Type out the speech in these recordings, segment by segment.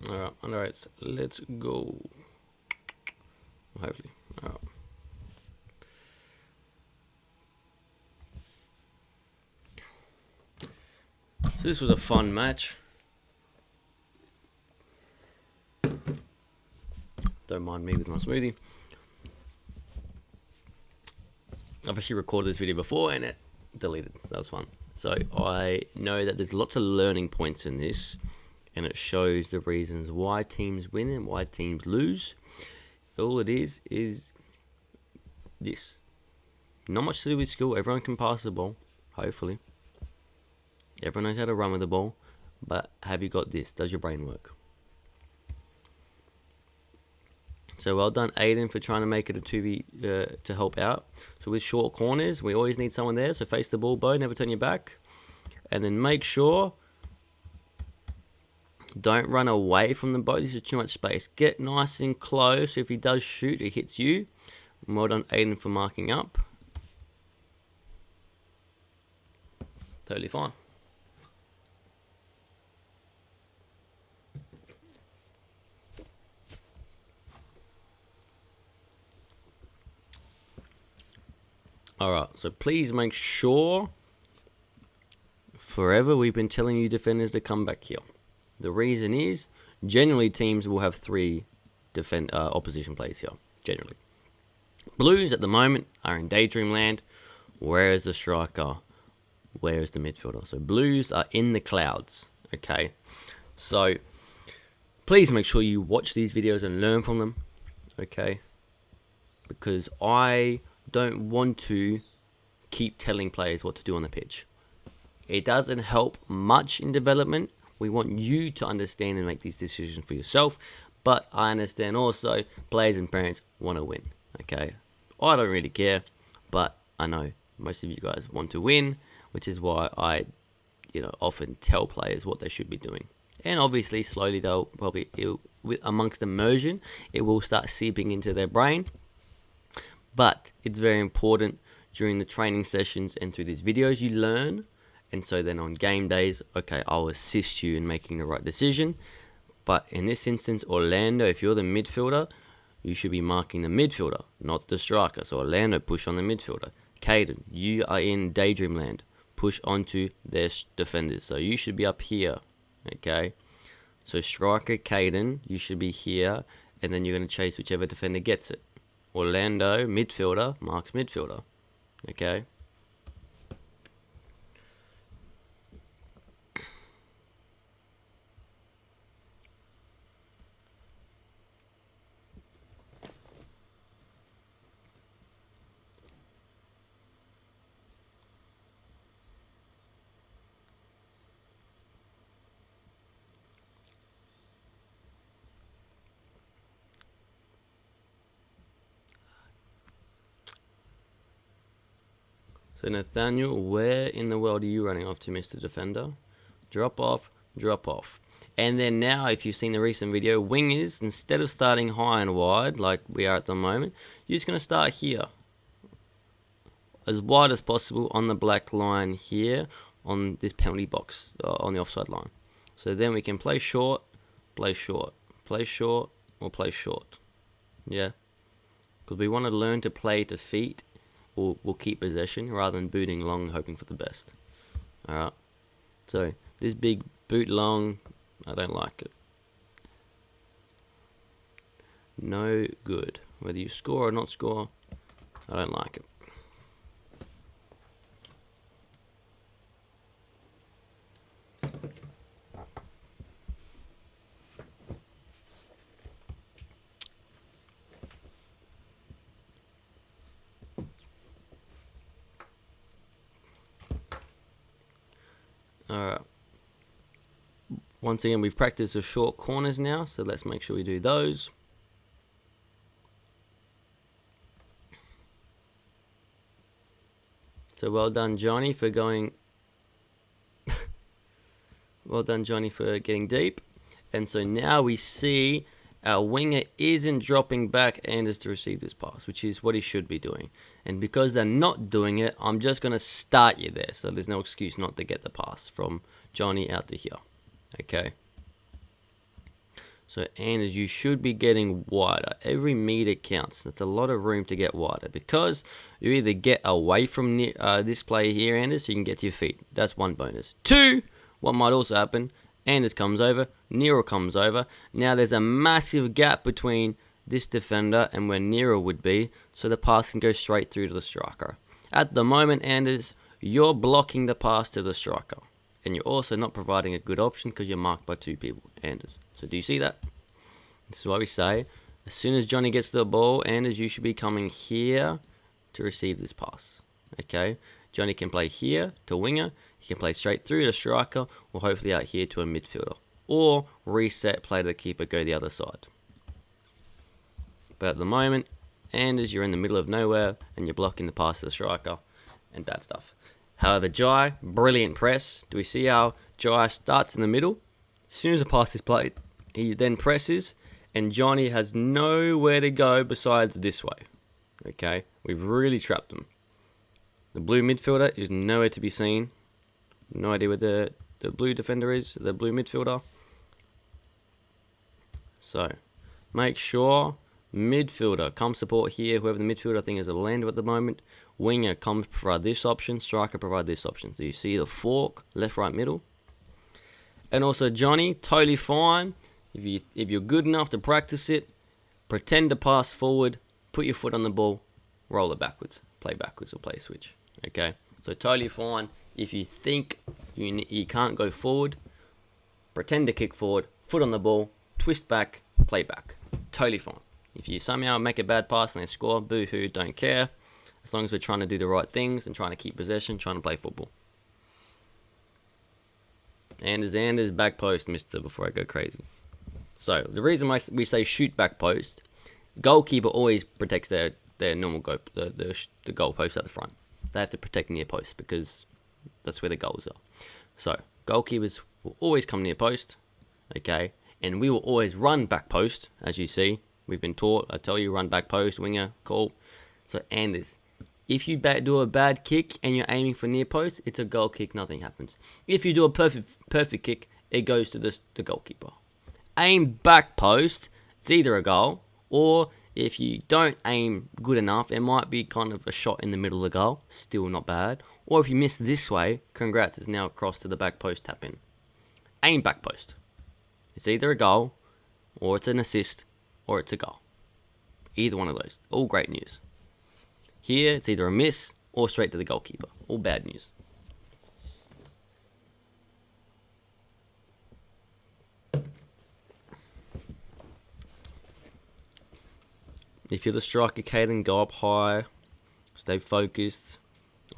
Alright, alright, let's go. Hopefully. Alright. So this was a fun match. Don't mind me with my smoothie. I've actually recorded this video before and it deleted, so that was fun. So I know that there's lots of learning points in this, and it shows the reasons why teams win and why teams lose. All it is this. Not much to do with skill. Everyone can pass the ball, hopefully. Everyone knows how to run with the ball, but have you got this? Does your brain work? So well done, Aiden, for trying to make it a 2v to help out. So with short corners, we always need someone there. So face the ball, Bo, never turn your back. And then make sure, don't run away from the boat. This is too much space. Get nice and close. If he does shoot, it hits you. Well done, Aiden, for marking up. Totally fine. Alright, so please make sure, forever we've been telling you defenders to come back here. The reason is, generally teams will have 3 opposition players here, generally. Blues at the moment are in daydream land. Where is the striker? Where is the midfielder? So Blues are in the clouds, okay? So please make sure you watch these videos and learn from them, okay? Because I don't want to keep telling players what to do on the pitch. It doesn't help much in development. We want you to understand and make these decisions for yourself. But I understand also players and parents want to win, okay? I don't really care, but I know most of you guys want to win, which is why I, often tell players what they should be doing. And obviously, slowly they'll probably, amongst immersion, it will start seeping into their brain. But it's very important during the training sessions and through these videos you learn. And so then on game days, okay, I'll assist you in making the right decision. But in this instance, Orlando, if you're the midfielder, you should be marking the midfielder, not the striker. So Orlando, push on the midfielder. Caden, you are in daydream land. Push onto their defenders. So you should be up here, okay? So striker, Caden, you should be here. And then you're going to chase whichever defender gets it. Orlando, midfielder, marks midfielder. Okay. So Nathaniel, where in the world are you running off to, Mr. Defender? Drop off, drop off. And then now, if you've seen the recent video, wingers, instead of starting high and wide, like we are at the moment, you're just going to start here. As wide as possible on the black line here, on this penalty box, on the offside line. So then we can play short, play short, play short, or play short. Yeah? Because we want to learn to play to feet. We'll keep possession rather than booting long, hoping for the best. Alright. So, this big boot long, I don't like it. No good. Whether you score or not score, I don't like it. Alright. Once again, we've practiced the short corners now, so let's make sure we do those. So well done, Johnny, for going... well done, Johnny, for getting deep. And so now we see our winger isn't dropping back and is to receive this pass, which is what he should be doing. And because they're not doing it, I'm just going to start you there. So there's no excuse not to get the pass from Johnny out to here. Okay. So Anders, you should be getting wider. Every meter counts. That's a lot of room to get wider, because you either get away from this player here, Anders, so you can get to your feet. That's one bonus. Two, what might also happen, Anders comes over, Nero comes over. Now there's a massive gap between this defender and where Nero would be, so the pass can go straight through to the striker. At the moment, Anders, you're blocking the pass to the striker. And you're also not providing a good option because you're marked by two people, Anders. So do you see that? This is why we say, as soon as Johnny gets the ball, Anders, you should be coming here to receive this pass. Okay? Johnny can play here to winger. He can play straight through to striker, or hopefully out here to a midfielder. Or reset, play to the keeper, go the other side. But at the moment, Anders, you're in the middle of nowhere, and you're blocking the pass to the striker, and bad stuff. However, Jai, brilliant press. Do we see how Jai starts in the middle? As soon as the pass is played, he then presses, and Johnny has nowhere to go besides this way. Okay, we've really trapped him. The blue midfielder is nowhere to be seen. No idea where the blue defender is, the blue midfielder. So, make sure midfielder, come support here. Whoever the midfielder, I think, is Adelaide at the moment. Winger, comes provide this option. Striker, provide this option. So you see the fork, left, right, middle. And also Johnny, totally fine. If you're good enough to practice it, pretend to pass forward, put your foot on the ball, roll it backwards, play backwards or play switch. Okay, so totally fine. If you think you can't go forward, pretend to kick forward, foot on the ball, twist back, play back. Totally fine. If you somehow make a bad pass and they score, boo-hoo, don't care. As long as we're trying to do the right things and trying to keep possession, trying to play football. Anders, back post, mister, before I go crazy. So, the reason why we say shoot back post, goalkeeper always protects their normal goal, the goal post at the front. They have to protect near post because that's where the goals are. So, goalkeepers will always come near post, okay? And we will always run back post, as you see. We've been taught, I tell you, run back post, winger, call. So, Anders, if you do a bad kick and you're aiming for near post, it's a goal kick, nothing happens. If you do a perfect kick, it goes to the goalkeeper. Aim back post, it's either a goal, or if you don't aim good enough, it might be kind of a shot in the middle of the goal, still not bad. Or if you miss this way, congrats, it's now across to the back post, tap in. Aim back post. It's either a goal, or it's an assist, or it's a goal. Either one of those, all great news. Here, it's either a miss or straight to the goalkeeper. All bad news. If you're the striker, Caden, go up high. Stay focused.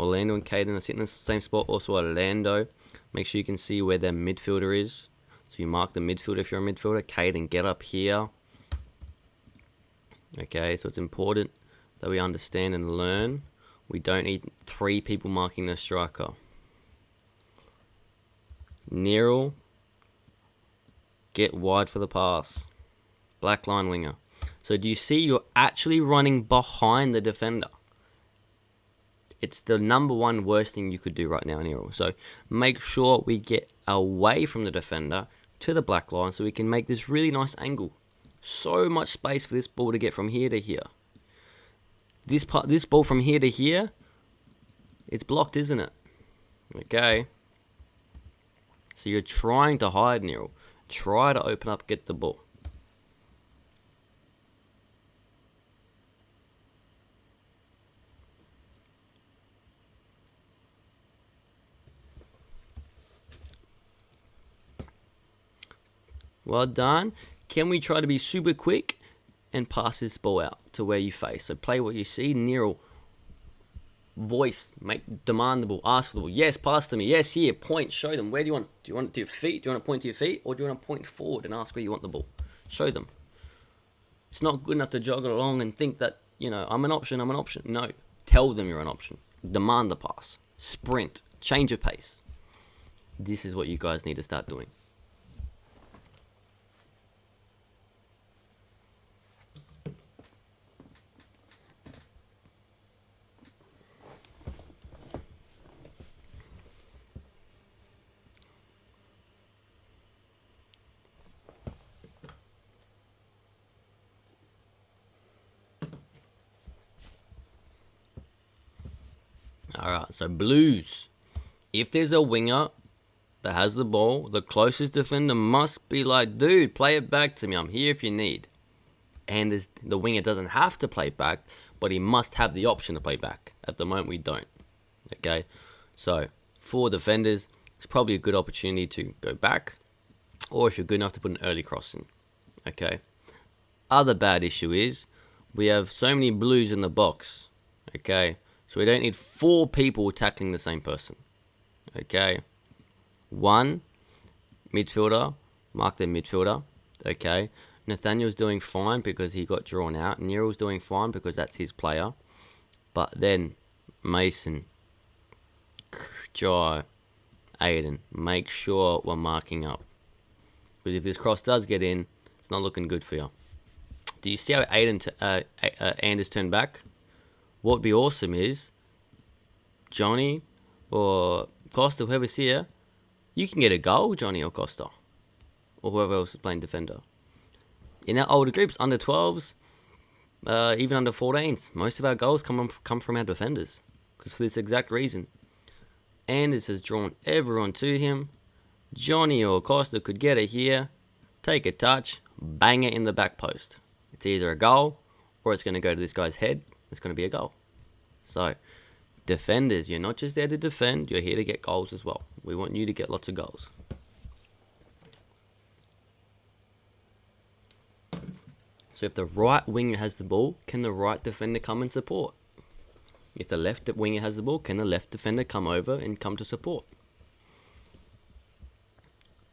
Orlando and Caden are sitting in the same spot. Also Orlando. Make sure you can see where their midfielder is. So you mark the midfielder if you're a midfielder. Caden, get up here. Okay, so it's important that we understand and learn. We don't need 3 people marking the striker. Nero, get wide for the pass. Black line winger. So do you see you're actually running behind the defender? It's the number one worst thing you could do right now, Nero. So make sure we get away from the defender to the black line so we can make this really nice angle. So much space for this ball to get from here to here. This ball from here to here, it's blocked, isn't it? Okay. So you're trying to hide, Nero. Try to open up, get the ball. Well done. Can we try to be super quick and pass this ball out to where you face? So play what you see. Nero, voice, demand the ball, ask for the ball. Yes, pass to me. Yes, here, point, show them. Where do you want? Do you want it to your feet? Do you want to point to your feet? Or do you want to point forward and ask where you want the ball? Show them. It's not good enough to jog along and think that, I'm an option. No, tell them you're an option. Demand the pass. Sprint. Change your pace. This is what you guys need to start doing. Alright, so Blues. If there's a winger that has the ball, the closest defender must be like, dude, play it back to me. I'm here if you need. And the winger doesn't have to play back, but he must have the option to play back. At the moment, we don't. Okay, so for defenders, it's probably a good opportunity to go back, or if you're good enough to put an early cross in. Okay. Other bad issue is we have so many Blues in the box. Okay, so we don't need 4 people tackling the same person. Okay, 1 midfielder, mark the midfielder. Okay, Nathaniel's doing fine because he got drawn out. Nero's doing fine because that's his player. But then Mason, Jai, Aiden, make sure we're marking up. Because if this cross does get in, it's not looking good for you. Do you see how Anders turned back? What would be awesome is Johnny or Costa, whoever's here, you can get a goal, Johnny or Costa, or whoever else is playing defender. In our older groups, under 12s, even under 14s, most of our goals come from our defenders. Because for this exact reason. Anders has drawn everyone to him. Johnny or Costa could get it here, take a touch, bang it in the back post. It's either a goal or it's going to go to this guy's head. It's going to be a goal. So, defenders, you're not just there to defend, you're here to get goals as well. We want you to get lots of goals. So if the right winger has the ball, can the right defender come and support? If the left winger has the ball, can the left defender come over and come to support?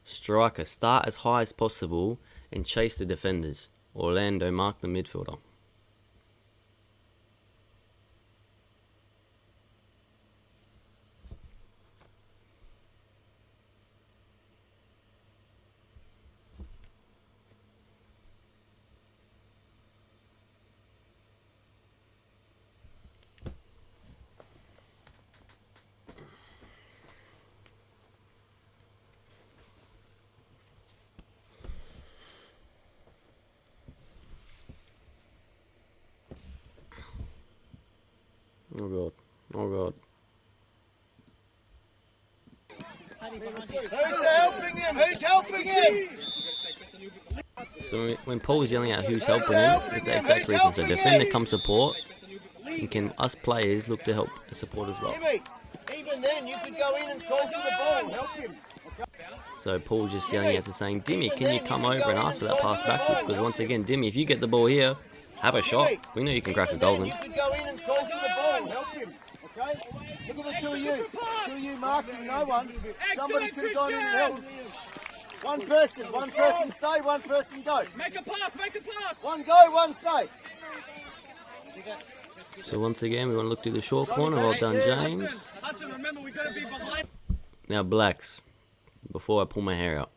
Striker, start as high as possible and chase the defenders. Orlando, mark the midfielder. Oh god. Oh god. Who's helping him? Who's helping him? So when Paul's yelling out who's helping him, it's the exact reason. So defender come support, and can us players look to help the support as well. Even then, you could go in and call for the ball. Help him. So Paul's just yelling out to saying, Dimmy, can you come over and ask for that pass backwards? Because once again, Dimmy, if you get the ball here, have a shot. We know you can crack a goal. You could go in and call for the ball. Help him. Okay? Look at the 2 of you. 2 of you marking no one. Somebody could have gone in and helped. One person stay, one person go. Make a pass. One go, one stay. So once again, we want to look through the short corner. Well done, James. Hudson, remember, we got to be behind. Now, Blacks, before I pull my hair out.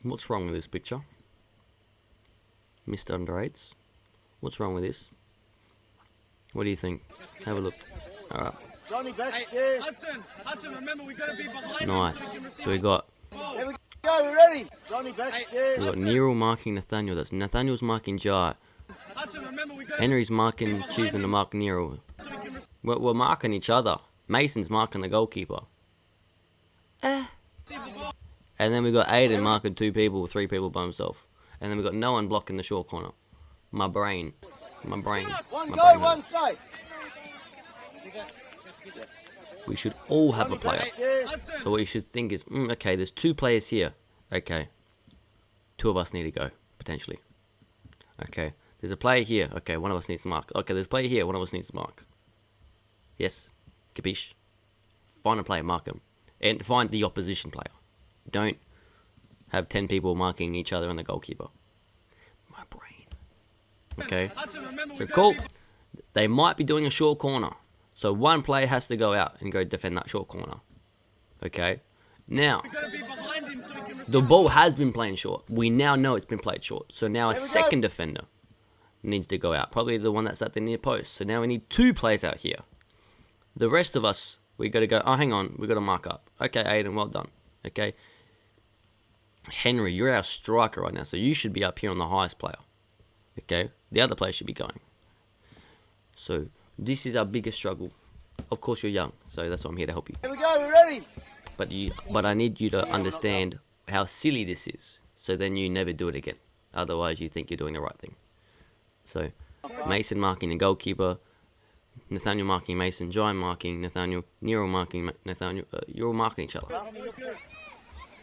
What's wrong with this picture? Mr. Under 8s. What's wrong with this? What do you think? Have a look. Alright. Johnny back Hey, there. Hudson, remember, we got to be behind. Nice. So we got There we go, we're ready. Johnny back there. we got Nero marking Nathaniel. That's Nathaniel's marking Jai. Hudson, remember, we got to Henry's marking, choosing to mark Nero. We're marking each other. Mason's marking the goalkeeper. And then we got Aiden marking 2 people, 3 people by himself. And then we got no one blocking the short corner. My brain. One My go, brain one hurts. stay. We should all have a player. There. So what you should think is, okay, there's 2 players here. Okay. 2 of us need to go, potentially. Okay. There's a player here. Okay, one of us needs to mark. Okay, there's a player here. One of us needs to mark. Yes? Capiche? Find a player, mark him. And find the opposition player. Don't have 10 people marking each other and the goalkeeper. My brain. Okay. Hudson, remember, So we got cool. to be They might be doing a short corner. So one player has to go out and go defend that short corner. Okay. Now, behind him so we can receive. the ball has been playing short. We now know it's been played short. So now a There we go. second defender needs to go out. Probably the one that's at the near post. So now we need 2 players out here. The rest of us, we got to go, oh, hang on. We got to mark up. Okay, Aiden, well done. Okay. Henry, you're our striker right now. So you should be up here on the highest player. Okay. The other player should be going. So this is our biggest struggle. Of course, you're young, so that's why I'm here to help you. Here we go, we're ready. But I need you to understand how silly this is, so then you never do it again. Otherwise, you think you're doing the right thing. So, Mason marking the goalkeeper, Nathaniel marking Mason, Jai marking Nathaniel, Nero marking Nathaniel. You're all marking each other.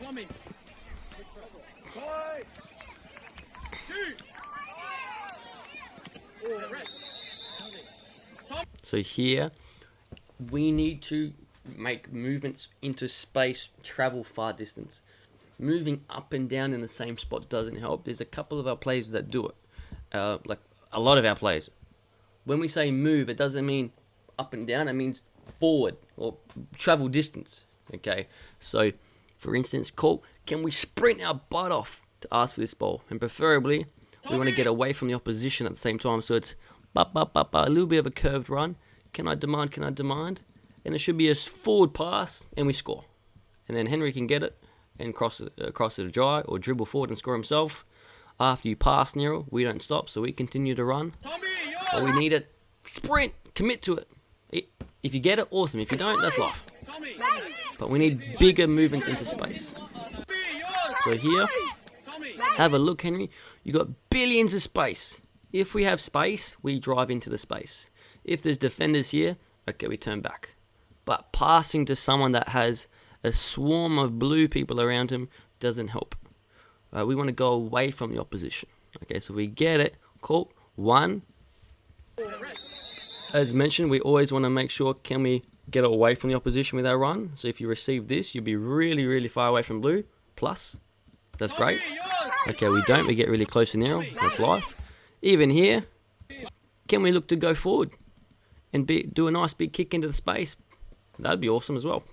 Tommy. So here, we need to make movements into space, travel far distance. Moving up and down in the same spot doesn't help. There's a couple of our players that do it. Like a lot of our players. When we say move, it doesn't mean up and down. It means forward or travel distance. Okay. So, for instance, can we sprint our butt off to ask for this ball? And preferably, we want to get away from the opposition at the same time. So it's a little bit of a curved run. Can I demand? And it should be a forward pass, and we score. And then Henry can get it and cross it to Jai, or dribble forward and score himself. After you pass Nero, we don't stop, so we continue to run. But we need a sprint, commit to it. If you get it, awesome. If you don't, that's life. But we need bigger movements into space. So here, have a look, Henry. You got billions of space. If we have space, we drive into the space. If there's defenders here, okay, we turn back. But passing to someone that has a swarm of blue people around him doesn't help. We want to go away from the opposition. Okay, so we get it. Cool. 1. As mentioned, we always want to make sure, can we get away from the opposition with our run? So if you receive this, you'll be really, really far away from blue. Plus, that's great. Okay, we don't. We get really close to Nero. That's life. Even here, can we look to go forward and do a nice big kick into the space? That'd be awesome as well.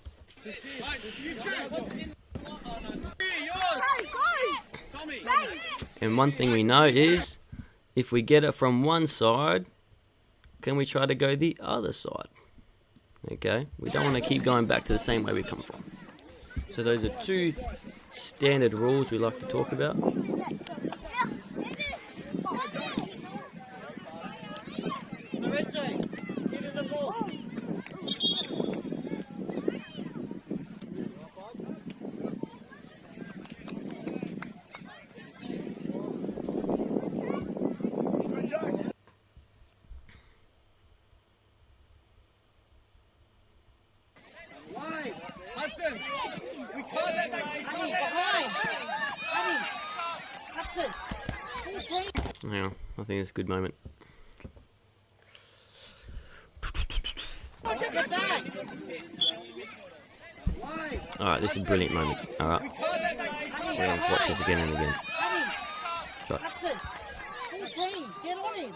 And one thing we know is, if we get it from one side, can we try to go the other side? Okay, we don't want to keep going back to the same way we come from. So those are 2 standard rules we like to talk about. Hudson, we can't let that Hang on, I think it's a good moment. Alright, this is a brilliant moment. Alright. We're going to watch this again and again. Right. Get on him.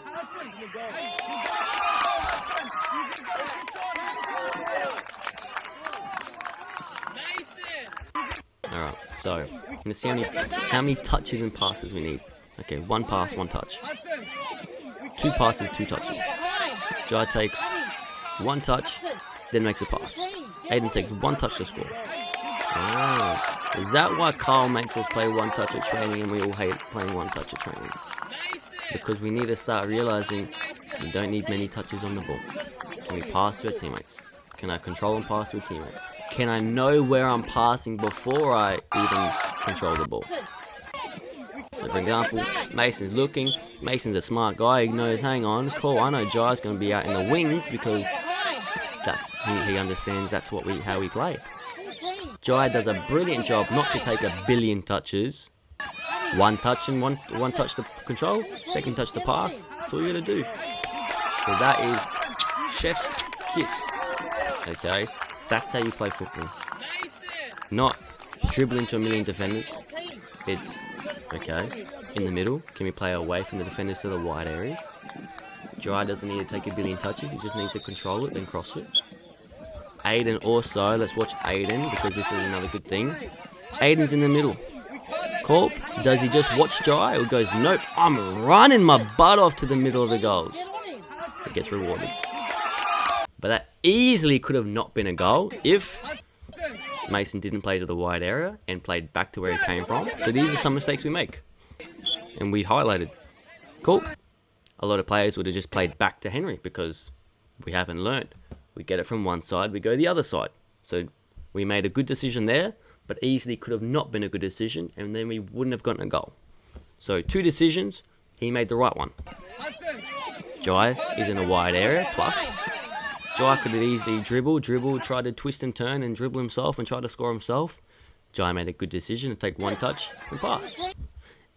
Alright, so let's see how many touches and passes we need. Okay, 1 pass, 1 touch. 2 passes, 2 touches. Jai takes 1 touch, then makes a pass. Aiden takes 1 touch to score. Oh, is that why Carl makes us play 1 touch at training and we all hate playing 1 touch at training? Because we need to start realizing we don't need many touches on the ball. Can we pass to our teammates? Can I control and pass to a teammate? Can I know where I'm passing before I even control the ball? So for example, Mason's looking. Mason's a smart guy. He knows, hang on, cool, I know Jai's going to be out in the wings because he understands that's how we play. Jai does a brilliant job not to take a billion touches. 1 touch and one touch to control, 2nd touch to pass. That's all you got to do. So that is chef's kiss. Okay, that's how you play football. Not dribble into a million defenders. It's, okay, in the middle. Can we play away from the defenders to the wide areas? Jai doesn't need to take a billion touches. He just needs to control it, then cross it. Aiden also, let's watch Aiden because this is another good thing. Aiden's in the middle. Cool. Does he just watch Jai or goes, nope, I'm running my butt off to the middle of the goals? It gets rewarded. But that easily could have not been a goal if Mason didn't play to the wide area and played back to where he came from. So these are some mistakes we make. And we highlighted. Cool. a lot of players would have just played back to Henry because we haven't learnt. We get it from one side, we go the other side. So we made a good decision there, but easily could have not been a good decision, and then we wouldn't have gotten a goal. So 2 decisions, he made the right one. Jai is in a wide area, plus Jai could have easily dribble, try to twist and turn and dribble himself and try to score himself. Jai made a good decision to take one touch and pass.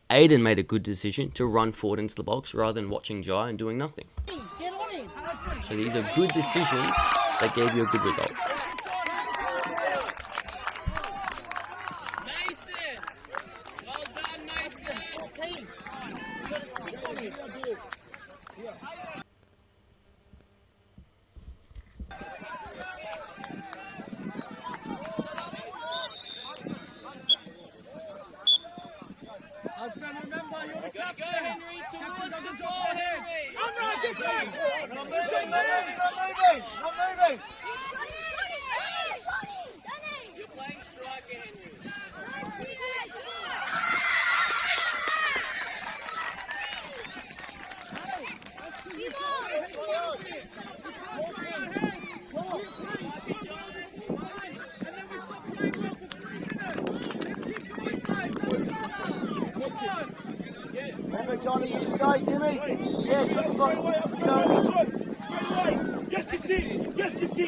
Aiden made a good decision to run forward into the box rather than watching Jai and doing nothing. So these are good decisions that gave you a good result. Mason! Well done, Mason! You gotta stick on it. Hudson, remember, you're the captain. Henry, towards the ball, Henry. Not moving. You're playing striker, Henry. Remember, Johnny, you stay, Jimmy. Yeah, good spot. Go. Yes, que sí. Yes, que sí.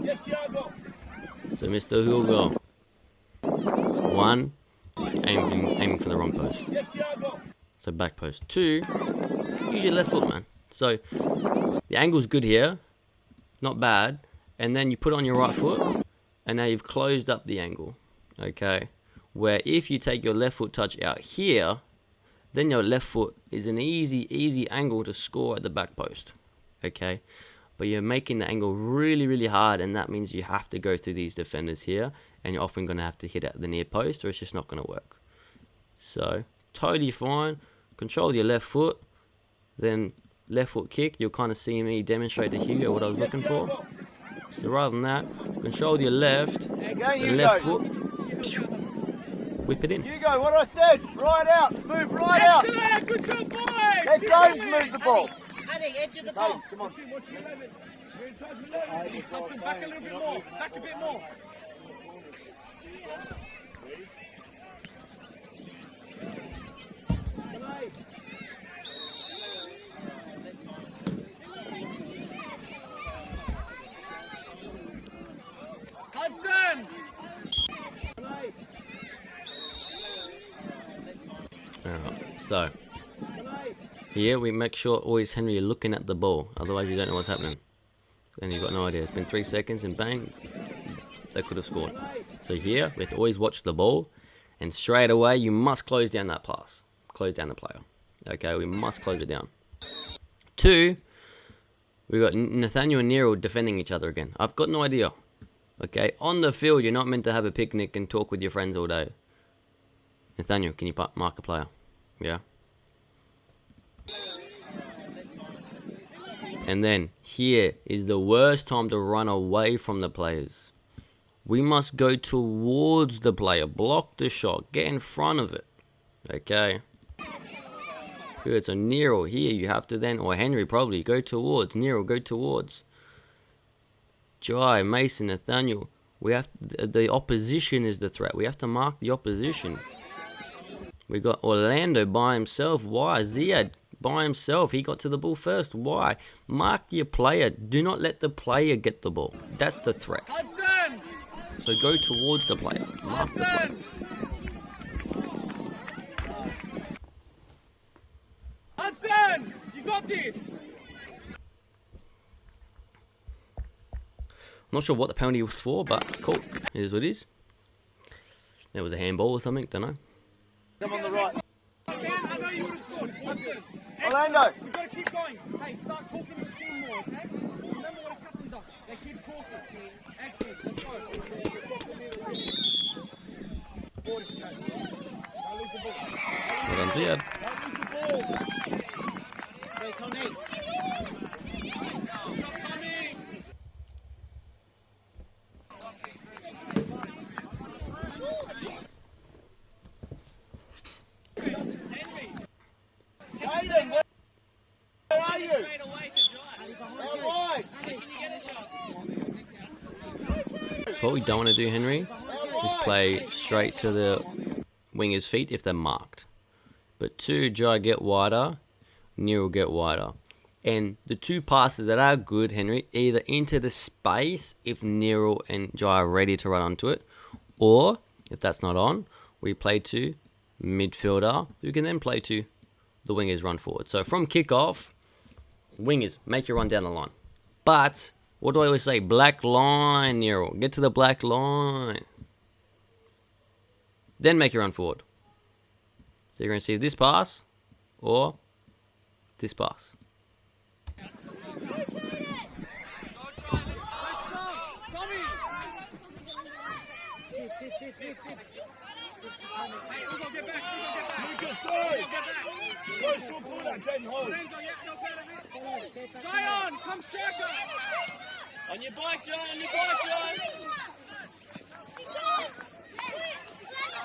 Yes, Thiago. So Mr. Hugo, 1, aiming for the wrong post. Yes, Thiago. So back post. 2, use your left foot, man. So the angle's good here, not bad, and then you put it on your right foot, and now you've closed up the angle. Okay, where if you take your left foot touch out here, then your left foot is an easy angle to score at the back post. Okay, but you're making the angle really hard, and that means you have to go through these defenders here, and you're often going to have to hit at the near post, or it's just not going to work. So totally fine. Control your left foot, then left foot kick. You'll kind of see me demonstrate to Hugo what I was looking for. So rather than that, control your left, the left foot, whip it in. Hugo, what I said, right out, move right out. Excellent, good job, boys. Let James move the ball. Heading edge of the Hey, box. come on. You're in charge of 11. Hudson, back a little bit more. Back a bit more. Hudson! Alright, so here we make sure always Henry you're looking at the ball, otherwise you don't know what's happening. Then you've got no idea. It's been 3 seconds and bang, they could have scored. So here we have to always watch the ball, and straight away you must close down that pass. Close down the player. Okay, we must close it down. 2, we got Nathaniel and Nero defending each other again. I've got no idea. Okay, on the field you're not meant to have a picnic and talk with your friends all day. Nathaniel, can you mark a player? Yeah. And then here is the worst time to run away from the players. We must go towards the player, block the shot, get in front of it. Okay. Good, so Nero here you have to then, or Henry probably, go towards. Nero, go towards. Jai, Mason, Nathaniel. We have the opposition is the threat. We have to mark the opposition. We got Orlando by himself. Why? Ziad by himself. He got to the ball first. Why? Mark your player. Do not let the player get the ball. That's the threat. Hudson! So go towards the player. Mark the player. Hudson! You got this! I'm not sure what the penalty was for, but cool. It is what it is. There was a handball or something. Don't know. Come on the right. I know you would have scored. Hudson! Orlando. We've got to keep going. Hey, start talking to the team more, okay? Remember what a captain does. They keep talking. Excellent. Let's go. Don't lose the ball. Well done, Ziad. Don't lose the ball. Hey, Tommy. Good job, Tommy. So what we don't want to do, Henry, is play straight to the winger's feet if they're marked. But 2, Jai get wider, Near will get wider. And the 2 passes that are good, Henry, either into the space if Nero and Jai are ready to run onto it, or if that's not on, we play to midfielder, who can then play to the wingers run forward. So from kickoff, wingers, make your run down the line. But, what do I always say? Black line, Nero. Get to the black line. Then make your run forward. So you're going to see this pass, or this pass. Zion, come striker! On your bike, John, on your bike, John!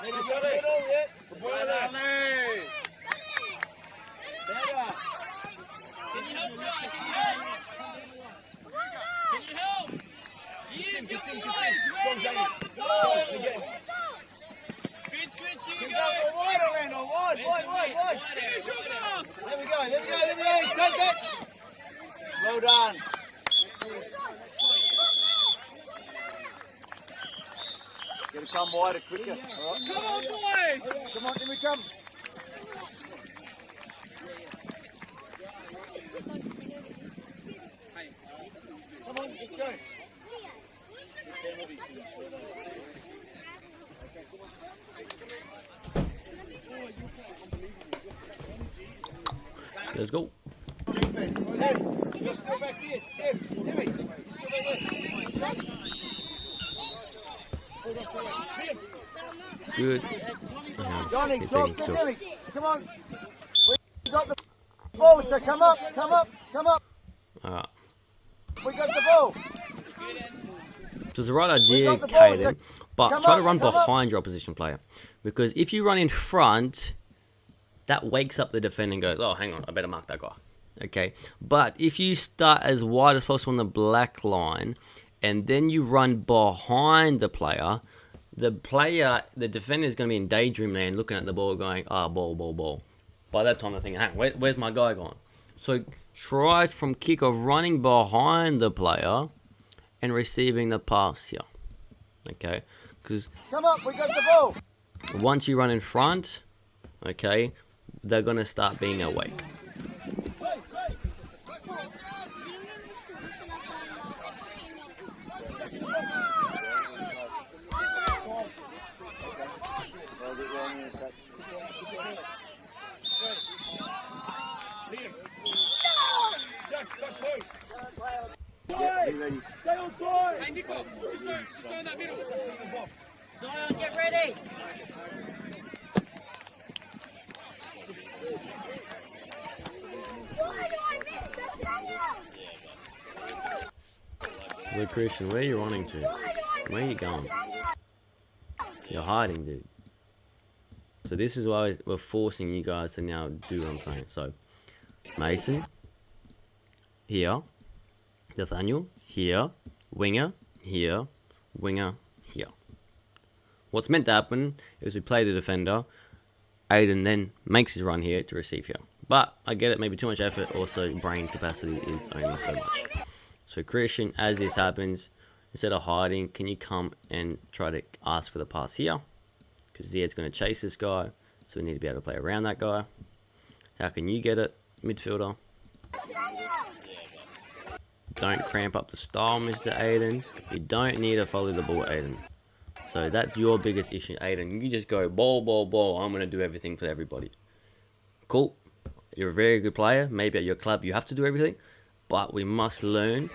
Maybe settle yet. Better. Can you help, John? Can you help? Yes, you're Come, Jamie. Go again. Good switching, Go go! wide, Orlando. Wide. Finish your goal! There we go. Take that. Well done. Gotta come wider quicker. All right. Come on, boys! Come on, here we come. Come on, let's go. Let's go. You're still back here. Jeff, Jimmy, you're still back there. Good. Johnny, It's talk taking to kill. Jimmy. Come on. We got the ball, so come up. Alright. We got the ball. Which was the right idea, got the ball, so Caden, but come try to up, run come up. behind your opposition player. Because if you run in front, that wakes up the defender and goes, oh, hang on, I better mark that guy. Okay? But if you start as wide as possible on the black line, and then you run behind the defender is going to be in daydream land looking at the ball going, ball. By that time, they're thinking, hang on, where's my guy gone? So try from kickoff running behind the player and receiving the pass here. Okay? Because Come up, we got the ball. once you run in front, okay, they're going to start being awake. Stay on side! Hey, Nico, just go in that middle. Zion, get ready! Look, Christian, where are you running to? Where are you going? You're hiding, dude. So this is why we're forcing you guys to now do what I'm saying. So, Mason, here. Nathaniel, here. Winger, here. Winger, here. What's meant to happen is we play the defender. Aiden then makes his run here to receive here. But, I get it, maybe too much effort. Also, brain capacity is only so much. So, Christian, as this happens, instead of hiding, can you come and try to ask for the pass here? Because Ziad's going to chase this guy. So, we need to be able to play around that guy. How can you get it, midfielder? Don't cramp up the style, Mr. Aiden. You don't need to follow the ball, Aiden. So, that's your biggest issue, Aiden. You just go, ball. I'm going to do everything for everybody. Cool. You're a very good player. Maybe at your club you have to do everything. But we must learn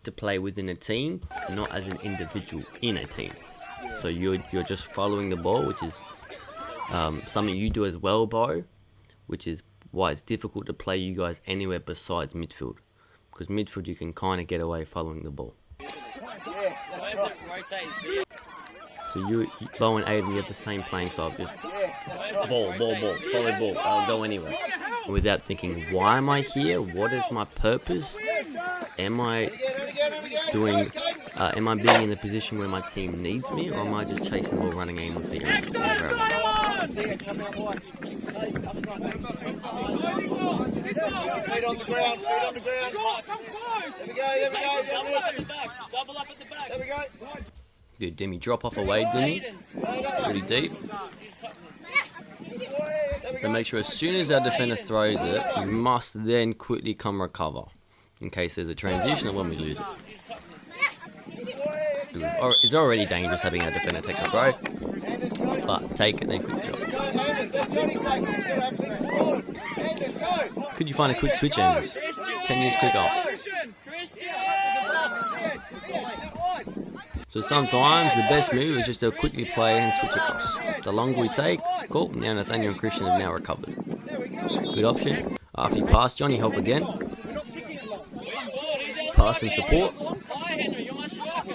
to play within a team, not as an individual in a team. So you're just following the ball, which is something you do as well, Bo, which is why it's difficult to play you guys anywhere besides midfield. Because midfield you can kind of get away following the ball. So you, Bo and Aiden, you have the same playing style. Just ball, follow ball. I'll go anywhere. without thinking, why am I here? What is my purpose? Am I doing? Am I being in the position where my team needs me, or am I just chasing the ball, running aimlessly? Feet on the ground, feet on the ground. There we go. Double up at the back. There we go. Good, Demi. Drop off away, Demi. Pretty deep. And make sure as soon as our defender throws it, you must then quickly come recover in case there's a transition or when we lose it. It's already dangerous having our defender take the throw, but take it then quick drop. Could you find a quick switch, Anders? 10 years quick off. So sometimes the best move is just to quickly play and switch across. The longer we take, cool. Now Nathaniel and Christian have now recovered. Good option. After you pass, Johnny, help again. Pass and support. High, Henry, you're my striker.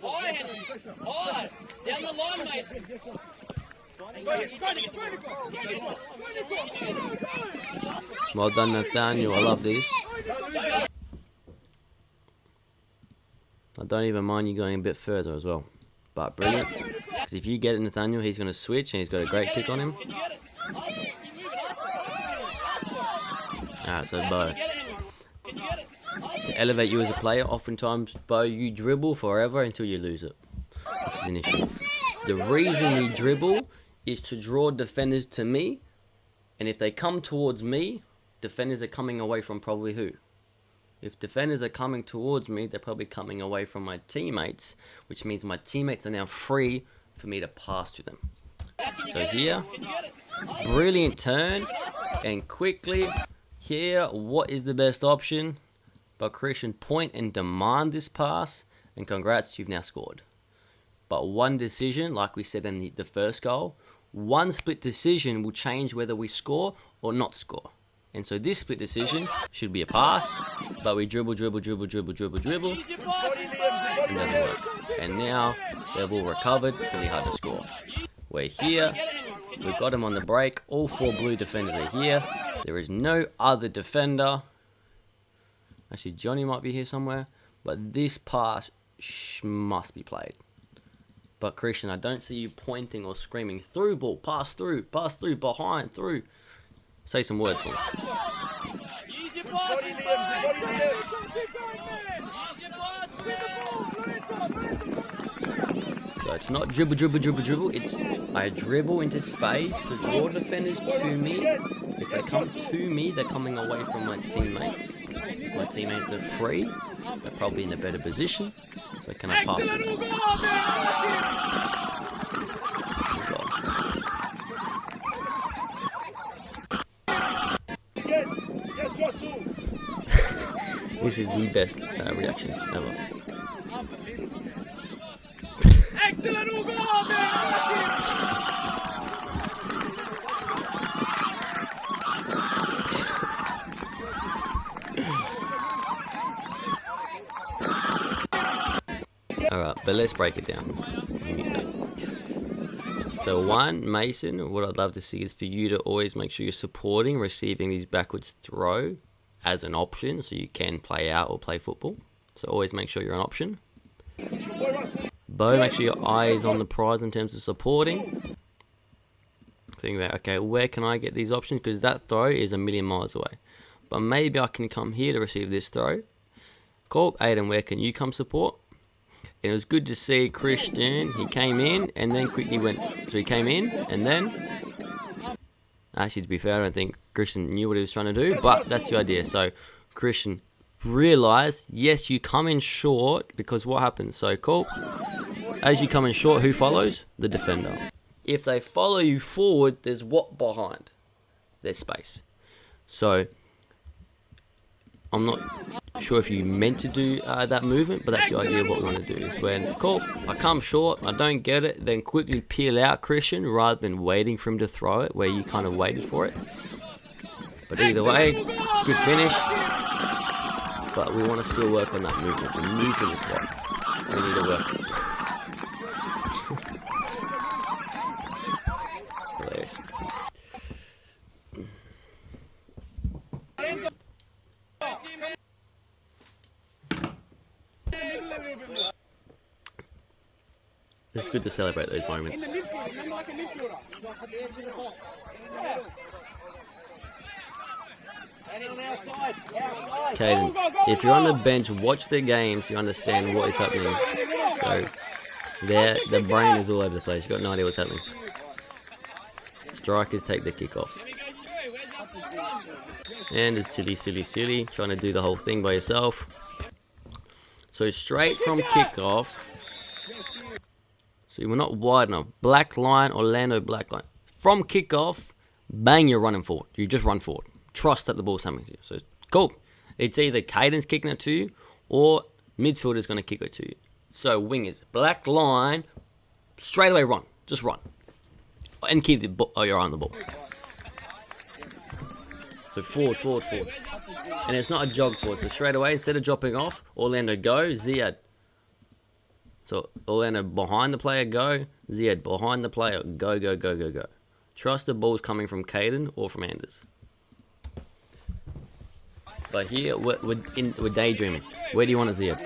High, Henry. High. Down the line, Mason. Well done, Nathaniel. I love this. I don't even mind you going a bit further as well. But brilliant. Because if you get it, Nathaniel, he's going to switch and he's got a great kick on him. Alright, so Bo. To elevate you as a player, oftentimes, Bo, you dribble forever until you lose it. Which is an issue. The reason we dribble is to draw defenders to me. And if they come towards me, defenders are coming away from probably who? If defenders are coming towards me, they're probably coming away from my teammates, which means my teammates are now free for me to pass to them. So here, brilliant turn, and quickly, here, what is the best option? But Christian, point and demand this pass, and congrats, you've now scored. But one decision, like we said in the first goal, one split decision will change whether we score or not score. And so this split decision should be a pass, but we dribble. It doesn't work. And now they've all recovered. It's really hard to score. We're here. We've got him on the break. All 4 blue defenders are here. There is no other defender. Actually, Johnny might be here somewhere. But this pass must be played. But Christian, I don't see you pointing or screaming through ball. Pass through, behind, through. Say some words for me. So it's not dribble. It's I dribble into space to draw defenders to me. If they come to me, they're coming away from my teammates. My teammates are free. They're probably in a better position. So can I pass them? This is the best reaction ever. Excellent, Hugo! Alright, but let's break it down. So one, Mason, what I'd love to see is for you to always make sure you're supporting receiving these backwards throw as an option, so you can play out or play football. So always make sure you're an option. Bo, make sure your eye is on the prize in terms of supporting. Think about, okay, where can I get these options? Because that throw is a million miles away. But maybe I can come here to receive this throw. Cool, Aiden, where can you come support? And it was good to see Christian. He came in and then quickly went. So he came in and then. Actually, to be fair, I don't think Christian knew what he was trying to do, but that's the idea. So Christian realized, yes, you come in short because what happens? So cool. As you come in short, who follows? The defender. If they follow you forward, there's what behind? There's space. So I'm not sure if you meant to do that movement, but that's the idea of what we want to do. Is when, cool, I come short, I don't get it, then quickly peel out Christian rather than waiting for him to throw it where you kind of waited for it. But either way, good finish. But we want to still work on that movement. The movement is what we need to work on. Hilarious. It's good to celebrate those In moments. the midfield, remember, like a midfielder. Like at the edge of the box. In the middle. And on our side. Our side. Caden, if you're on the bench, watch the games, you understand what is happening. So, there, the brain is all over the place. You've got no idea what's happening. Strikers take the kickoff. And it's silly, trying to do the whole thing by yourself. So straight from kickoff. So we're not wide enough. Black line, Orlando black line. From kickoff, bang, you're running forward. You just run forward. Trust that the ball's coming to you. So cool. It's either Caden's kicking it to you or midfielder's going to kick it to you. So wingers, black line, straight away run. Just run. And keep your eye on the ball. So forward. And it's not a jog forward. So straight away, instead of dropping off, Orlando go, Ziad. So Orlando behind the player, go. Ziad behind the player, go. Trust the ball's coming from Caden or from Anders. But here, we're daydreaming. Where do you want to Ziad?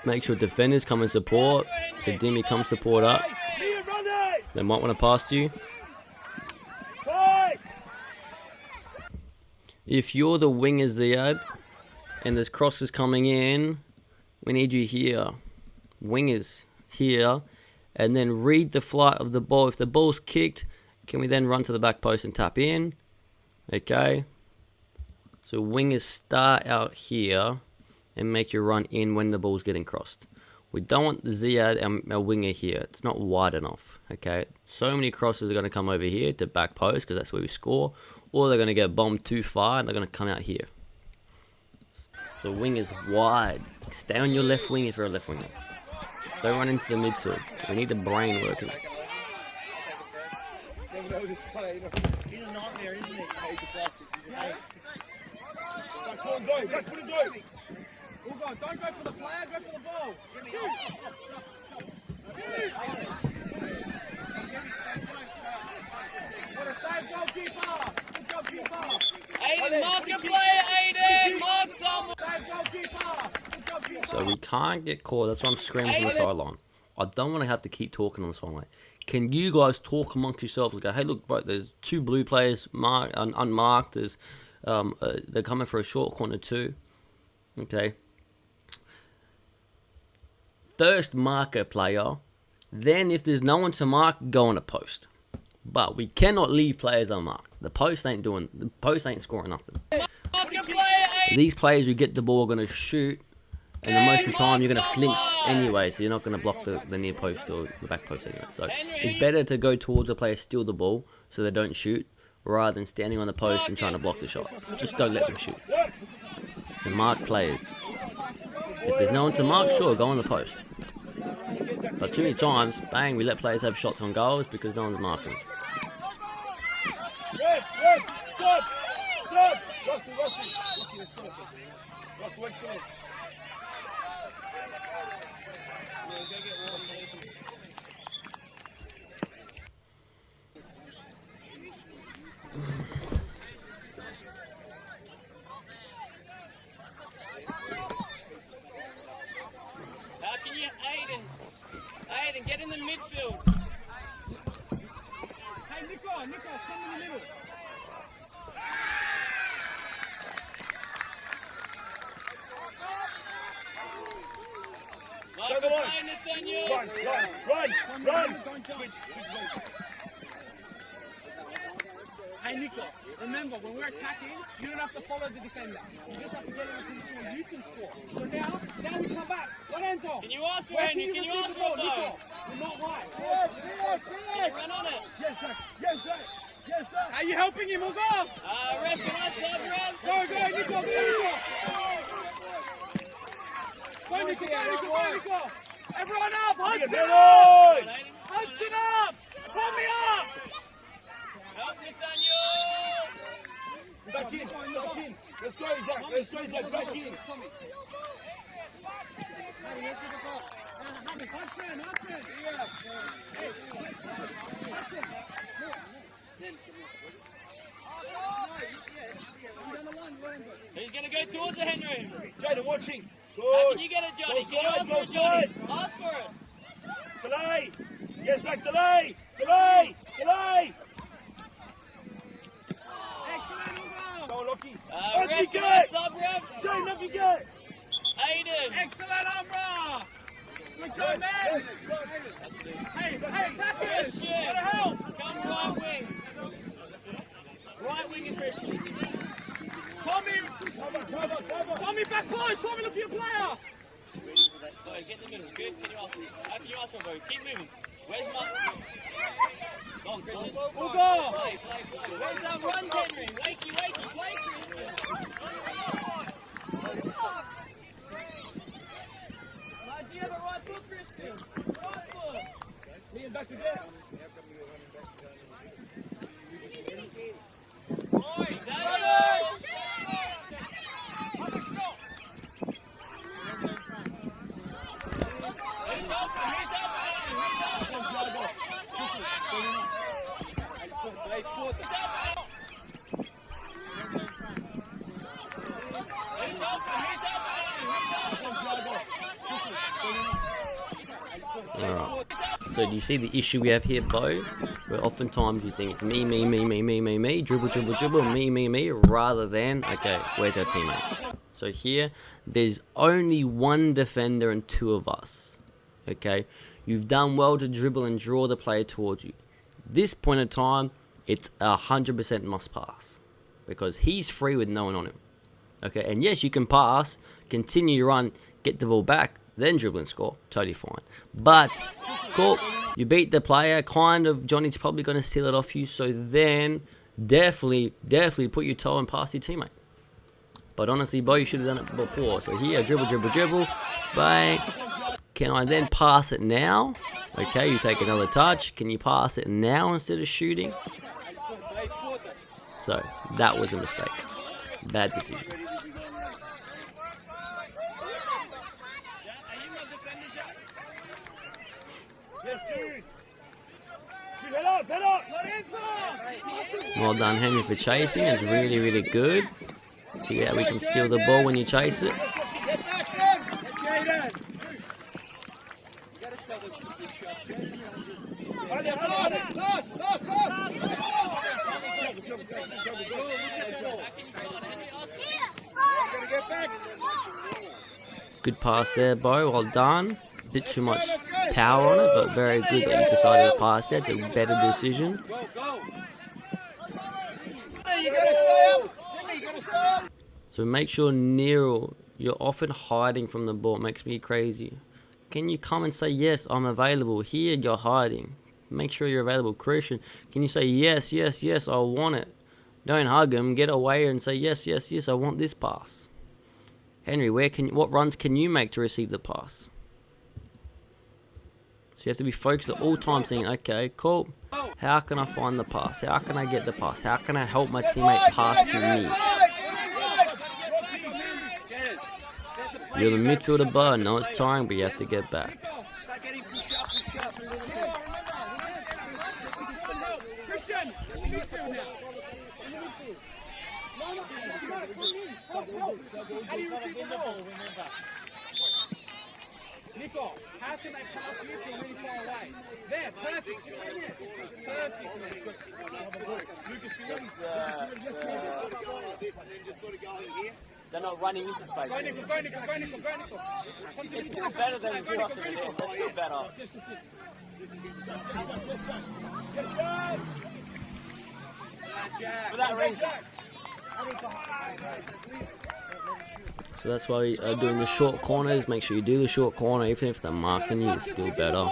Make sure defenders come and support. So Dimi, come support up. They might want to pass to you. If you're the winger, Ziad, and there's crosses coming in, we need you here. Wingers here. And then read the flight of the ball. If the ball's kicked, can we then run to the back post and tap in? Okay. So wingers start out here and make you run in when the ball's getting crossed. We don't want the Ziad, our winger here. It's not wide enough, okay? So many crosses are going to come over here to back post because that's where we score. Or they're going to get bombed too far and they're going to come out here. So wingers wide. Stay on your left wing if you're a left winger. Don't run into the midfield. We need the brain working. He's a nightmare, isn't he? He's a plastic. He's an ace. Go, put it, go. Don't go for the player, go for the ball. Shoot. What a save, goalkeeper. Good job, keeper. Aiden, mark a player, Aiden. Mark someone. Save, goalkeeper. Good job, keeper. So we can't get caught. That's why I'm screaming from the sideline. I don't want to have to keep talking on the sideline. Can you guys talk amongst yourselves and go, hey, look, bro, there's 2 blue players unmarked. There's, they're coming for a short corner too. Okay. First mark a player. Then if there's no one to mark, go on a post. But we cannot leave players unmarked. The post ain't scoring nothing. These players who get the ball are going to shoot. And the most of the time you're going to flinch anyway, so you're not going to block the near post or the back post anyway. So it's better to go towards a player, steal the ball, so they don't shoot, rather than standing on the post and trying to block the shot. Just don't let them shoot. So mark players. If there's no one to mark, sure, go on the post. But too many times, bang, we let players have shots on goals because no one's marking. Stop. Russell, excellent. How can you, Aiden, get in the midfield. Hey, Nico, come in the middle. Mark the player, Nathaniel. Run. Switch. Hey, Nico, remember, when we're attacking, you don't have to follow the defender. You just have to get in a position where you can score. So now we come back. Lorenzo. Can you ask for Henry? Can you ask for Nico? Bo? You're not wide. Run on it. Yes, sir. Are you helping him or go? Ref, can I sub, Ref? Go, Nico, there you go. Go, Nico. Everyone up, Hudson up. Tommy up. Help Nathaniel. Back in. Let's go, Isaac. Back in. watching. How Good. can you get it, Johnny? Go Can you side, ask go for it, Johnny? side. Ask for it. Delay. Yes, Zach, delay. Delay. Delay. Excellent, Hugo. Go on, Lockie. Ref, can I sub, ref? Jane, up you go. Aiden. Excellent, Umbra. Good job, man. Hey, attackers. Christian. Gotta help. Come right wing. Right wing is Christian. Tommy, back close. Tommy, look at your player. So get the middle. Good. Can you ask for it, bro? Keep moving. Where's my... Go on, Christian. Hugo. Play. Where's that run, Henry? Wakey. Play, Christian. Do you have a right foot, Christian? Right foot. Lean back to there. Oi, Daniel. Who's Alright. So do you see the issue we have here, Bo? Where oftentimes you think it's me, dribble, me, rather than, okay, where's our teammates? So here, there's only one defender and two of us. Okay? You've done well to dribble and draw the player towards you. This point in time, it's 100% must pass. Because he's free with no one on him. Okay, and yes, you can pass, continue your run, get the ball back, then dribble and score. Totally fine. But, cool, you beat the player, kind of, Johnny's probably going to steal it off you, so then definitely put your toe and pass your teammate. But honestly, Bo, you should have done it before. So here, dribble, bang. Can I then pass it now? Okay, you take another touch. Can you pass it now instead of shooting? So, that was a mistake. Bad decision. Head up. Well done, Henry, for chasing. It's really, really good. See how we can steal the ball when you chase it. Get back then. Jaden. You got to tell them to be sharp. Jaden, don't just sit there. Pass. Get back. Good pass there, Bo. Well done. Bit too much power on it, but very good that you decided to pass that. It's a better decision. Go. You got to stay up. Jimmy, you got to stay up. So make sure, Nero, you're often hiding from the ball. It makes me crazy. Can you come and say, yes, I'm available? Here, you're hiding. Make sure you're available. Christian, can you say, yes, I want it? Don't hug him. Get away and say, yes, I want this pass. Henry, what runs can you make to receive the pass? So you have to be focused at all times saying, okay, cool. How can I find the pass? How can I get the pass? How can I help my teammate pass to me? You're the midfielder, Bo. No, it's tiring, but you have to get back. Start getting push up. Christian, midfield now. How do you receive the ball? Nico, how can they pass you if you're really far away? There, perfect. Just right there. Perfect. Lucas, be ready. Just sort of going here. They're not running into space. Go, Nico. Come to the Still better than crossing it in. That's still better. For that reason. So that's why doing the short corners, make sure you do the short corner, even if they're marking you, it's still better.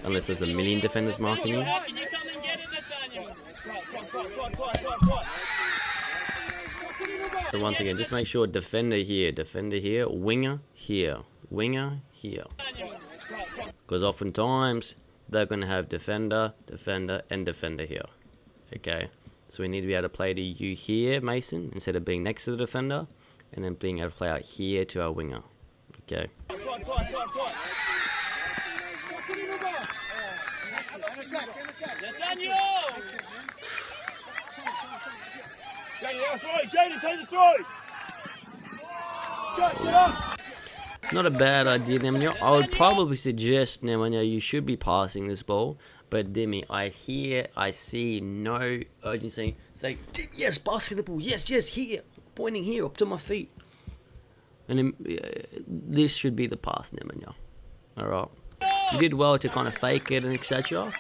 Unless there's a million defenders marking you. How can you come and get it, Nathaniel? So once again, just make sure defender here, winger here, winger here. Because oftentimes, they're going to have defender, and defender here. Okay, so we need to be able to play to you here, Mason, instead of being next to the defender, and then being able to play out here to our winger. Okay. Nathaniel! Jaden, take the throw. Get up. Not a bad idea, Nemanja. I would probably suggest, Nemanja, you should be passing this ball. But Demi, I see no urgency. Say, yes, pass the ball. Yes, here. Pointing here, up to my feet. And then, this should be the pass, Nemanja. Alright. You did well to kind of fake it and etc.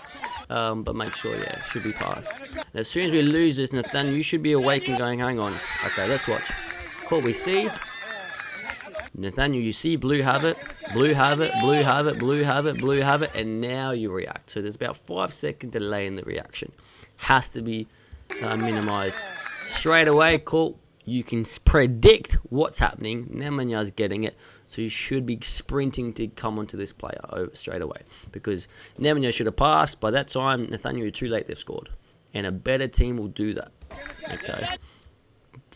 But make sure, it should be passed. And as soon as we lose this, Nathan, you should be awake and going, hang on. Okay, let's watch. Cool, we see. Nathaniel, you see blue have it, blue have it, blue have it, blue have it, blue have it, and now you react. So there's about 5-second delay in the reaction. Has to be minimized. Straight away, cool. You can predict what's happening. Nemanya's getting it. So you should be sprinting to come onto this player straight away. Because Nemanja should have passed. By that time, Nathaniel, you're too late, they've scored. And a better team will do that. Okay.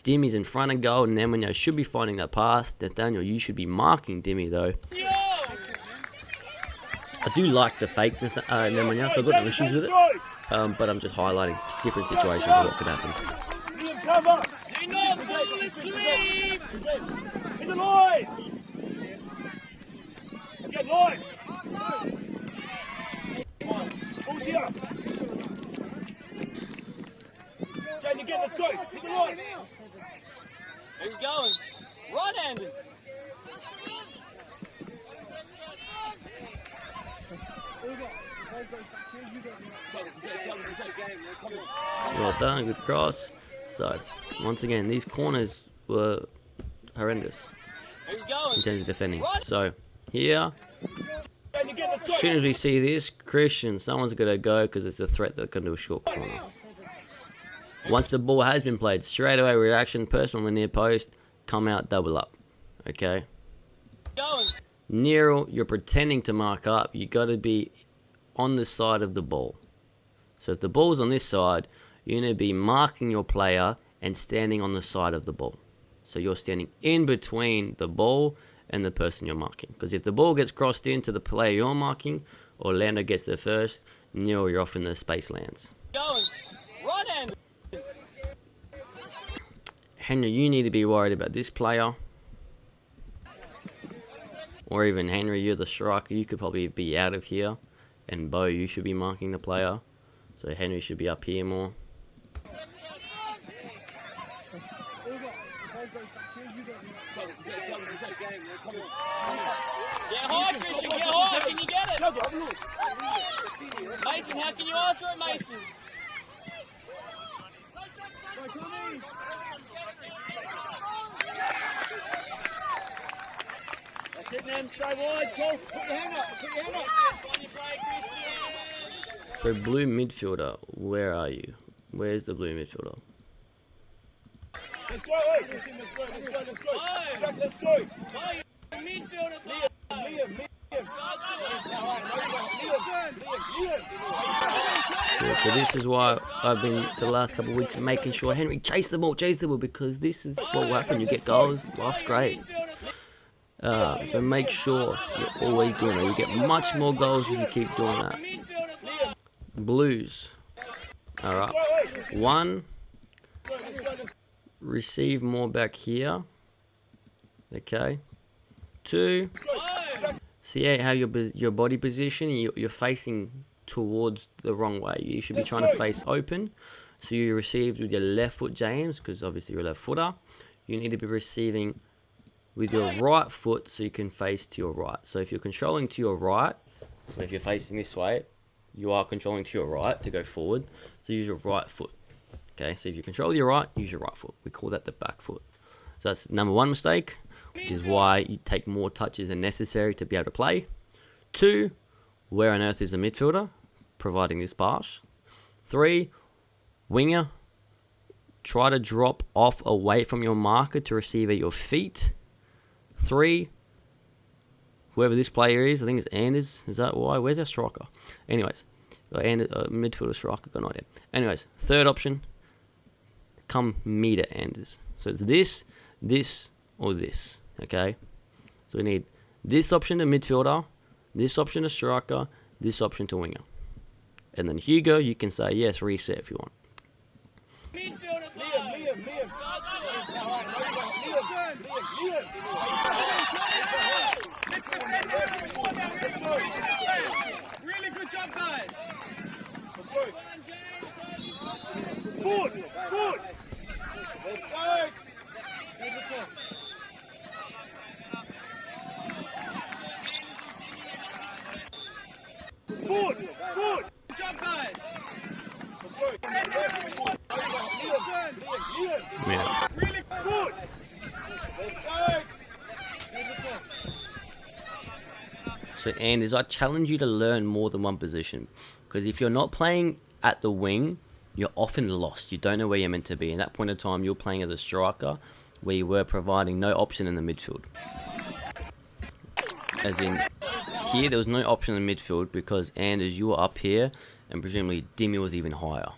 Dimi's in front of goal. Nemanja should be finding that pass. Nathaniel, you should be marking Dimi, though. I do like the fake Nemanja, so I've got no issues with it. But I'm just highlighting different situations of what could happen. Cover. Do not fall asleep. In the line. Get line. Ball's here. Jamie, get, let's go. Hit the line. Who's going? Right-handers. Well done, good cross. So, once again, these corners were horrendous Who's going? in terms of defending. So, here, Jamie, get, let's go. as soon as we see this, Christian, someone's going to go because it's a threat that can do a short corner. Once the ball has been played, straight away reaction, person on the near post, come out, double up. Okay? Going. Nero, you're pretending to mark up. You got to be on the side of the ball. So if the ball's on this side, you're going to be marking your player and standing on the side of the ball. So you're standing in between the ball and the person you're marking. Because if the ball gets crossed into the player you're marking, Orlando gets there first, Nero, you're off in the space lands. Going. Right-handers. Henry, you need to be worried about this player. Or even Henry, you're the striker. You could probably be out of here. And Bo, you should be marking the player. So Henry should be up here more. Get high, Christian. Get high. Can you get it? Mason, how can you ask for it, Mason? That's it, Nam. Stay wide. Go. Put your hand up. Put your hand up. On your play, Christian. So blue midfielder, where are you? Where's the blue midfielder? Let's go, hey. Let's go. Jack, let's go. Oh, you're midfielder, player. Liam. Yeah, so this is why I've been, for the last couple of weeks, making sure Henry chase the ball, because this is what will happen. You get goals, life's great. So make sure you're always doing that. You get much more goals if you keep doing that. Blues. Alright. 1. Receive more back here. Okay. 2. See how your body position, you're facing towards the wrong way. You should be trying to face open. So you receive with your left foot, James, because obviously you're a left footer. You need to be receiving with your right foot so you can face to your right. So if you're controlling to your right, if you're facing this way, you are controlling to your right to go forward. So use your right foot. Okay, so if you control your right, use your right foot. We call that the back foot. So that's number 1 mistake, which is why you take more touches than necessary to be able to play. 2, where on earth is the midfielder providing this pass? 3, winger, try to drop off away from your marker to receive at your feet. 3, whoever this player is, I think it's Anders. Is that why? Where's our striker? Anyways, midfielder striker, got no idea. Anyways, 3rd option, come meet at Anders. So it's this, or this. Okay? So we need this option to midfielder, this option to striker, this option to winger. And then Hugo, you can say yes, reset if you want. Midfielder, player. Liam. Forward. Forward. Good job, guys. Let's go. Yeah. Really Forward. So Anders, I challenge you to learn more than one position, because if you're not playing at the wing, you're often lost. You don't know where you're meant to be. In that point of time, you're playing as a striker, where you were providing no option in the midfield. As in, here there was no option in the midfield because Anders, you were up here, and presumably Dimmy was even higher.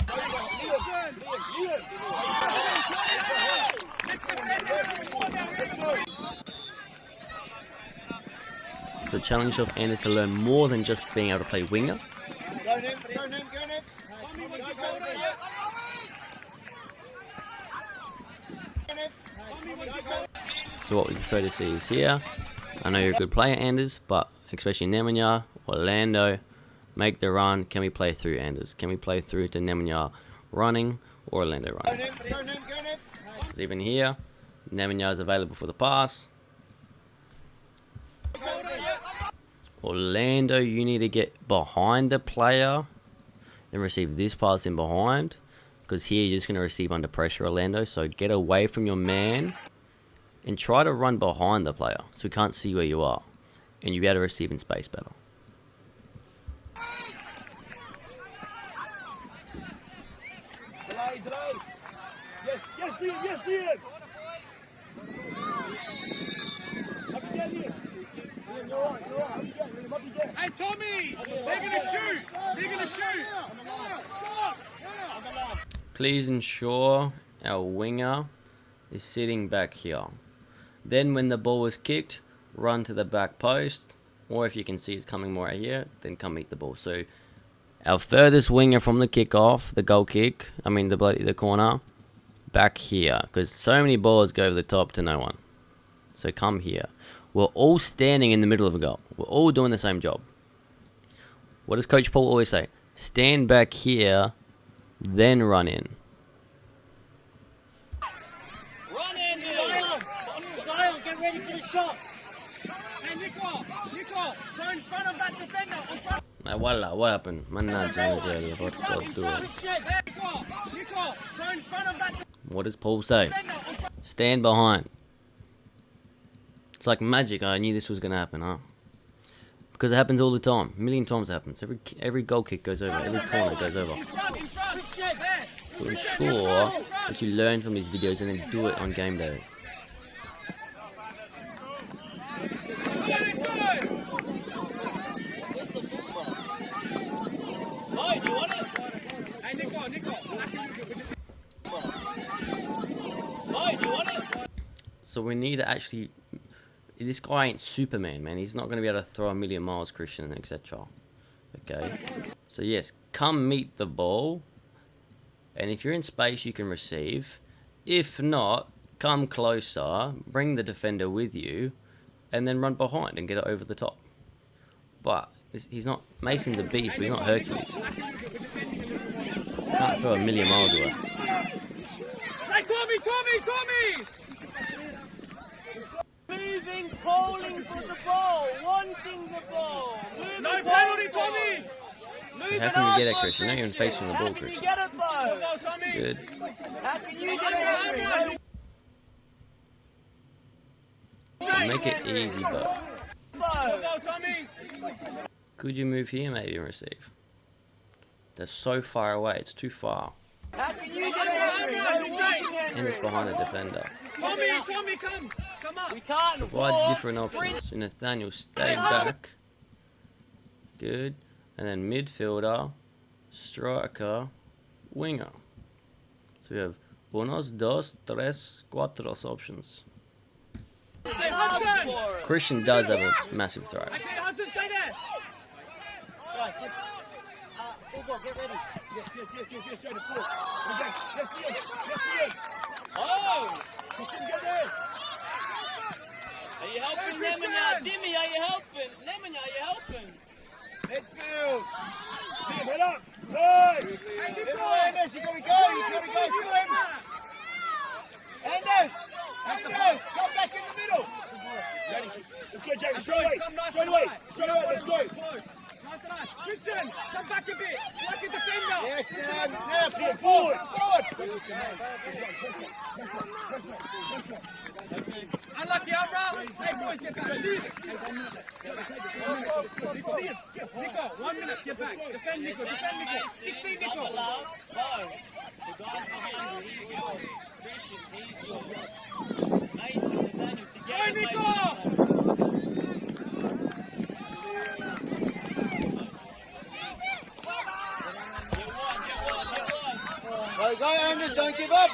So challenge yourself, Anders, to learn more than just being able to play winger. Go, Nim. Go, Nim. Go, Nim. Tommy, what's your shoulder? Tommy, what's your shoulder? So what we prefer to see is here. I know you're a good player, Anders, but especially Nemanja, Orlando, make the run. Can we play through, Anders? Can we play through to Nemanja running or Orlando Go, running? Nim. Go, Nim. Go, Nim. 'Cause even here, Nemanja is available for the pass. Orlando, you need to get behind the player and receive this pass in behind, because here you're just going to receive under pressure, Orlando. So get away from your man and try to run behind the player so we can't see where you are, and you'll be able to receive in space better. Adelaide. Yes, yes, Ian. Yes, Ian. Up again, Ian. Ian, you're right. You're right. Up again, Ian. Up again. Hey, Tommy, they're going to shoot. They're going to shoot. Please ensure our winger is sitting back here. Then when the ball is kicked, run to the back post, or if you can see it's coming more out here, then come meet the ball. So our furthest winger from the kickoff, the goal kick, the corner, back here, because so many balls go over the top to no one. So come here. We're all standing in the middle of a goal. We're all doing the same job. What does Coach Paul always say? Stand back here, then run in. Run in, Zion, get ready for the shot. Hey, Nico, go in front of that defender. In front. What happened? Man, Hey, Nico, go in front of that What does Paul say? defender. Stand behind. It's like magic. I knew this was going to happen, huh? Because it happens all the time. A million times it happens. Every goal kick goes over. Every corner goes over. In front, there. So ensure that you learn from these videos and then do it on game day. Let's go. Lloyd, you want it? Hey, Nico. Lloyd, you want it? So we need to actually... This guy ain't Superman, man. He's not going to be able to throw a million miles, Christian, etc. Okay? So yes, come meet the ball. And if you're in space, you can receive. If not, come closer, bring the defender with you, and then run behind and get it over the top. But he's not Mason the Beast, but he's not Hercules. Can't throw a million miles away. Hey, Tommy! Moving, calling for the ball, wanting the ball. No penalty, Tommy! How can you get it, Christian? You're not even facing the ball, How can you Christian. get it, though? Go, Tommy! Good. How can you get it, Henry? Make it easy, but Go, Tommy! could you move here maybe and receive? They're so far away, it's too far. How can you get it, Henry? And it's behind the defender. Tommy, come up! We can't Provide walk, different sprint. options. So Nathaniel, stay back. Good. And then midfielder, striker, winger. So we have unos, dos, tres, cuatro options. Hey, Hudson! Christian does have a massive throw. Okay, Hudson, stay there! Right, let's... Hugo, get ready. Yes, Jada, forward. Again. Yes, Ian. Oh! Christian, get there. Are you helping Nemanja? Dimmy, are you helping? Nemanja, are you helping? Midfield. Liam, head up. Hey! Anders, you gotta go. Anders, come back in the middle. Ready? Let's go, Jada. Straight away. Let's go. Nice tonight. Christian, come back a bit. Like a defender. Yes, now, put it forward, Unlucky, Abra. Hey, boys, get back. Nico, 1 minute, get back. Defend Nico, 16 Nico. Love, no. The guys behind you, he's yours. Christian, he's yours. Mason and Daniel together. Go, Nico! Go, Angus, don't give up.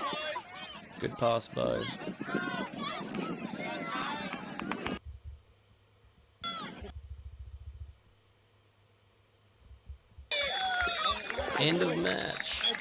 Good pass, Bo. End of match.